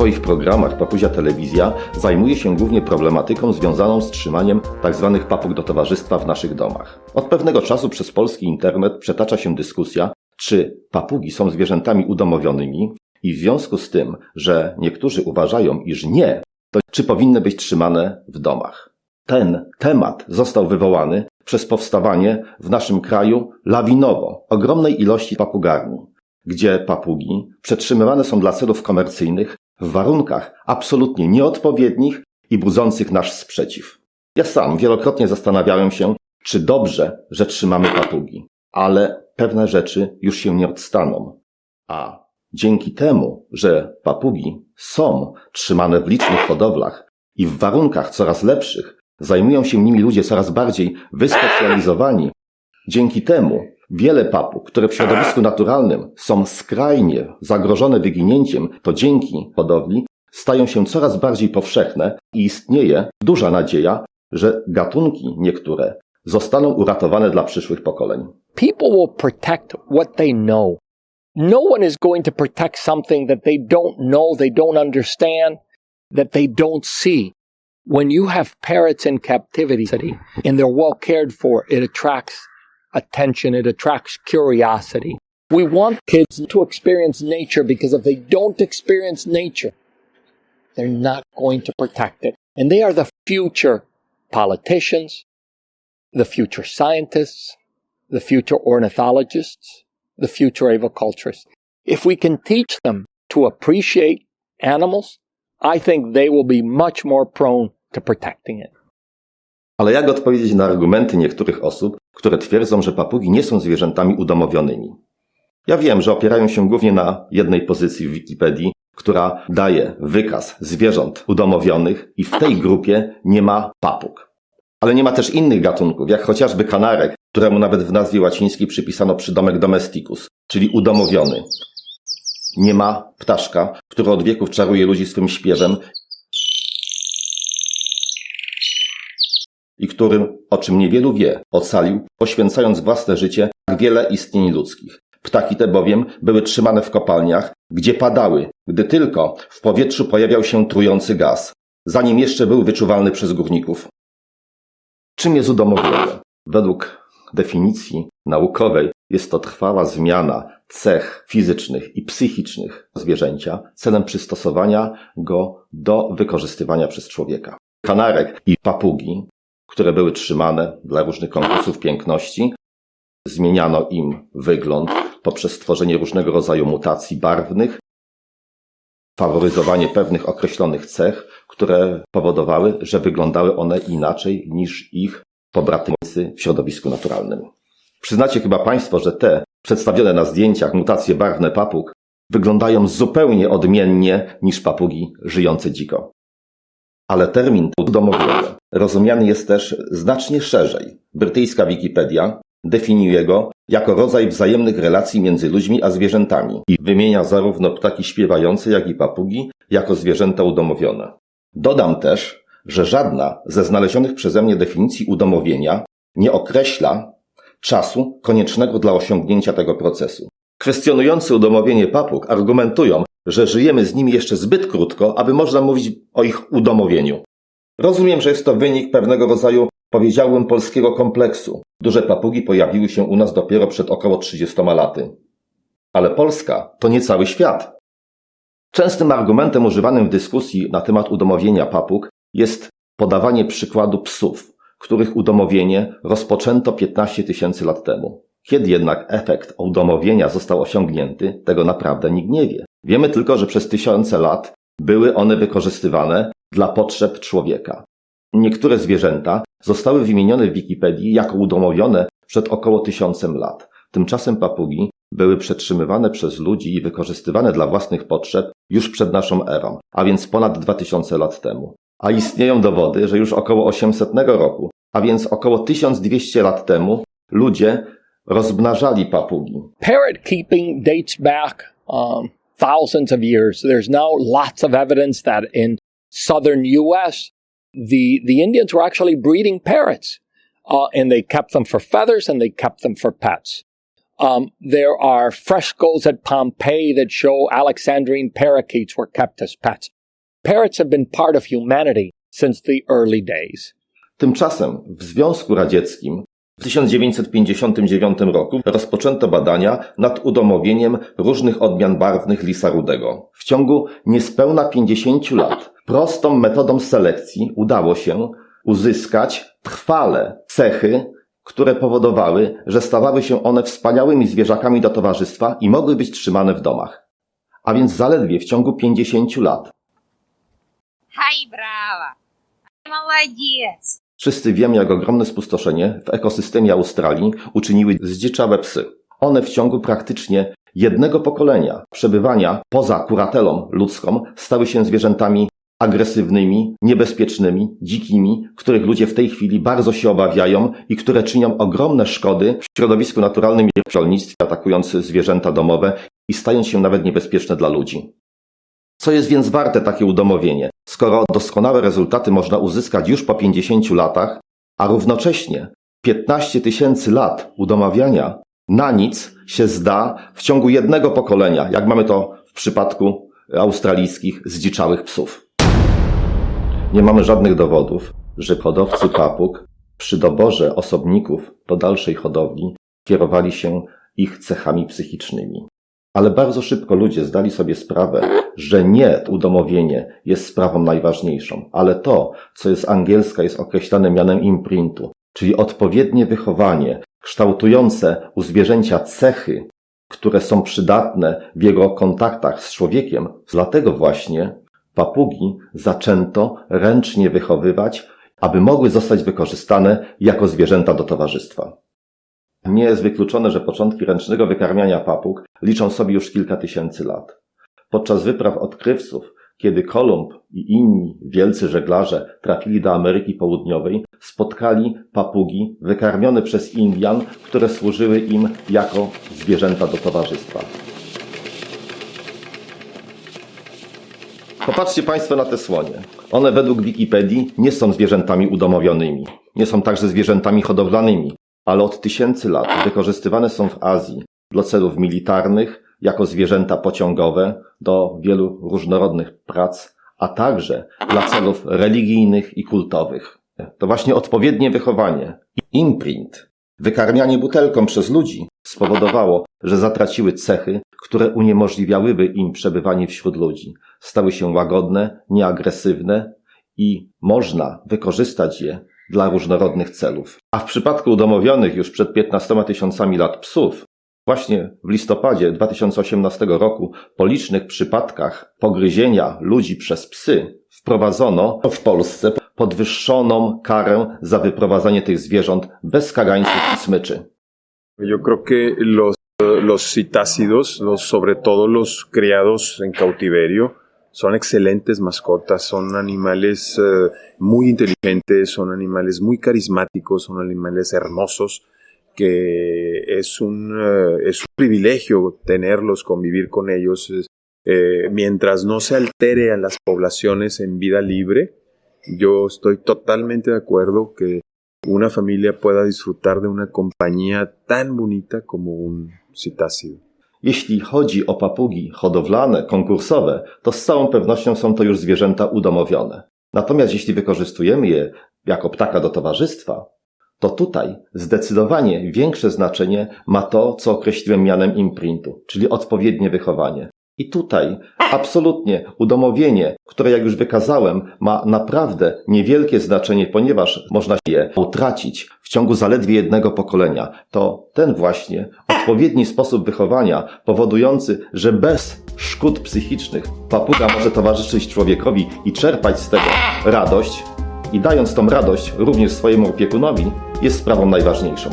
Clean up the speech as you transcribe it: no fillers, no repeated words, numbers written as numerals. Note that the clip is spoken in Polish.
swoich programach Papuzia Telewizja zajmuje się głównie problematyką związaną z trzymaniem tzw. papug do towarzystwa w naszych domach. Od pewnego czasu przez polski internet przetacza się dyskusja, czy papugi są zwierzętami udomowionymi i w związku z tym, że niektórzy uważają, iż nie, to czy powinny być trzymane w domach. Ten temat został wywołany przez powstawanie w naszym kraju lawinowo ogromnej ilości papugarni, gdzie papugi przetrzymywane są dla celów komercyjnych w warunkach absolutnie nieodpowiednich i budzących nasz sprzeciw. Ja sam wielokrotnie zastanawiałem się, czy dobrze, że trzymamy papugi, ale pewne rzeczy już się nie odstaną. A dzięki temu, że papugi są trzymane w licznych hodowlach i w warunkach coraz lepszych, zajmują się nimi ludzie coraz bardziej wyspecjalizowani, dzięki temu wiele papug, które w środowisku naturalnym są skrajnie zagrożone wyginięciem, to dzięki hodowli stają się coraz bardziej powszechne i istnieje duża nadzieja, że gatunki niektóre zostaną uratowane dla przyszłych pokoleń. People will protect what they know. No one is going to protect something that they don't know, they don't understand, that they don't see. When you have parrots in captivity and they're well cared for, it attracts attention, it attracts curiosity. We want kids to experience nature because if they don't experience nature, they're not going to protect it. And they are the future politicians, the future scientists, the future ornithologists, the future aviculturists. If we can teach them to appreciate animals, I think they will be much more prone to protecting it. Ale jak odpowiedzieć na argumenty niektórych osób, które twierdzą, że papugi nie są zwierzętami udomowionymi? Ja wiem, że opierają się głównie na jednej pozycji w Wikipedii, która daje wykaz zwierząt udomowionych i w tej grupie nie ma papug. Ale nie ma też innych gatunków, jak chociażby kanarek, któremu nawet w nazwie łacińskiej przypisano przydomek domesticus, czyli udomowiony. Nie ma ptaszka, który od wieków czaruje ludzi swym śpiewem i którym, o czym niewielu wie, ocalił, poświęcając własne życie tak wiele istnień ludzkich. Ptaki te bowiem były trzymane w kopalniach, gdzie padały, gdy tylko w powietrzu pojawiał się trujący gaz, zanim jeszcze był wyczuwalny przez górników. Czym jest udomowienie? Według definicji naukowej jest to trwała zmiana cech fizycznych i psychicznych zwierzęcia celem przystosowania go do wykorzystywania przez człowieka. Kanarek i papugi, które były trzymane dla różnych konkursów piękności, zmieniano im wygląd poprzez stworzenie różnego rodzaju mutacji barwnych, faworyzowanie pewnych określonych cech, które powodowały, że wyglądały one inaczej niż ich pobratymcy w środowisku naturalnym. Przyznacie chyba Państwo, że te przedstawione na zdjęciach mutacje barwne papug wyglądają zupełnie odmiennie niż papugi żyjące dziko. Ale termin udomowienie rozumiany jest też znacznie szerzej. Brytyjska Wikipedia definiuje go jako rodzaj wzajemnych relacji między ludźmi a zwierzętami i wymienia zarówno ptaki śpiewające, jak i papugi jako zwierzęta udomowione. Dodam też, że żadna ze znalezionych przeze mnie definicji udomowienia nie określa czasu koniecznego dla osiągnięcia tego procesu. Kwestionujący udomowienie papug argumentują, że żyjemy z nimi jeszcze zbyt krótko, aby można mówić o ich udomowieniu. Rozumiem, że jest to wynik pewnego rodzaju, powiedziałbym, polskiego kompleksu. Duże papugi pojawiły się u nas dopiero przed około 30 laty. Ale Polska to nie cały świat. Częstym argumentem używanym w dyskusji na temat udomowienia papug jest podawanie przykładu psów, których udomowienie rozpoczęto 15 tysięcy lat temu. Kiedy jednak efekt udomowienia został osiągnięty, tego naprawdę nikt nie wie. Wiemy tylko, że przez tysiące lat były one wykorzystywane dla potrzeb człowieka. Niektóre zwierzęta zostały wymienione w Wikipedii jako udomowione przed około 1000 lat. Tymczasem papugi były przetrzymywane przez ludzi i wykorzystywane dla własnych potrzeb już przed naszą erą, a więc ponad 2000 lat temu. A istnieją dowody, że już około 800 roku, a więc około 1200 lat temu, ludzie rozmnażali papugi. Parrot keeping dates back thousands of years. There's now lots of evidence that in southern U.S., the Indians were actually breeding parrots, and they kept them for feathers and they kept them for pets. There are frescoes at Pompeii that show Alexandrine parakeets were kept as pets. Parrots have been part of humanity since the early days. Tymczasem w Związku Radzieckim w 1959 roku rozpoczęto badania nad udomowieniem różnych odmian barwnych lisa rudego. W ciągu niespełna 50 lat prostą metodą selekcji udało się uzyskać trwale cechy, które powodowały, że stawały się one wspaniałymi zwierzakami do towarzystwa i mogły być trzymane w domach. A więc zaledwie w ciągu 50 lat. Ай, браво! Молодец! Wszyscy wiemy, jak ogromne spustoszenie w ekosystemie Australii uczyniły zdziczałe psy. One w ciągu praktycznie jednego pokolenia przebywania poza kuratelą ludzką stały się zwierzętami agresywnymi, niebezpiecznymi, dzikimi, których ludzie w tej chwili bardzo się obawiają i które czynią ogromne szkody w środowisku naturalnym i w rolnictwie, atakując zwierzęta domowe i stając się nawet niebezpieczne dla ludzi. Co jest więc warte takie udomowienie, skoro doskonałe rezultaty można uzyskać już po 50 latach, a równocześnie 15 000 lat udomawiania na nic się zda w ciągu jednego pokolenia, jak mamy to w przypadku australijskich zdziczałych psów. Nie mamy żadnych dowodów, że hodowcy papug przy doborze osobników do dalszej hodowli kierowali się ich cechami psychicznymi. Ale bardzo szybko ludzie zdali sobie sprawę, że nie udomowienie jest sprawą najważniejszą, ale to, co jest angielska, jest określane mianem imprintu, czyli odpowiednie wychowanie, kształtujące u zwierzęcia cechy, które są przydatne w jego kontaktach z człowiekiem. Dlatego właśnie papugi zaczęto ręcznie wychowywać, aby mogły zostać wykorzystane jako zwierzęta do towarzystwa. Nie jest wykluczone, że początki ręcznego wykarmiania papug liczą sobie już kilka tysięcy lat. Podczas wypraw odkrywców, kiedy Kolumb i inni wielcy żeglarze trafili do Ameryki Południowej, spotkali papugi wykarmione przez Indian, które służyły im jako zwierzęta do towarzystwa. Popatrzcie Państwo na te słonie. One według Wikipedii nie są zwierzętami udomowionymi. Nie są także zwierzętami hodowlanymi, ale od tysięcy lat wykorzystywane są w Azji dla celów militarnych, jako zwierzęta pociągowe do wielu różnorodnych prac, a także dla celów religijnych i kultowych. To właśnie odpowiednie wychowanie, imprint, wykarmianie butelką przez ludzi spowodowało, że zatraciły cechy, które uniemożliwiałyby im przebywanie wśród ludzi. Stały się łagodne, nieagresywne i można wykorzystać je dla różnorodnych celów. A w przypadku udomowionych już przed 15 000 lat psów, właśnie w listopadzie 2018 roku po licznych przypadkach pogryzienia ludzi przez psy wprowadzono w Polsce podwyższoną karę za wyprowadzanie tych zwierząt bez kagańców i smyczy. Yo creo que los citácidos, sobre todo los criados en cautiverio, son excelentes mascotas, son animales muy inteligentes, son animales muy carismáticos, son animales hermosos, que es un privilegio tenerlos, convivir con ellos, mientras no se altere a las poblaciones en vida libre. Yo estoy totalmente de acuerdo que una familia pueda disfrutar de una compañía tan bonita como un citácido. Jeśli chodzi o papugi hodowlane, konkursowe, to z całą pewnością są to już zwierzęta udomowione. Natomiast jeśli wykorzystujemy je jako ptaka do towarzystwa, to tutaj zdecydowanie większe znaczenie ma to, co określiłem mianem imprintu, czyli odpowiednie wychowanie. I tutaj absolutnie udomowienie, które jak już wykazałem, ma naprawdę niewielkie znaczenie, ponieważ można je utracić w ciągu zaledwie jednego pokolenia. To ten właśnie odpowiedni sposób wychowania powodujący, że bez szkód psychicznych papuga może towarzyszyć człowiekowi i czerpać z tego radość i dając tą radość również swojemu opiekunowi, jest sprawą najważniejszą.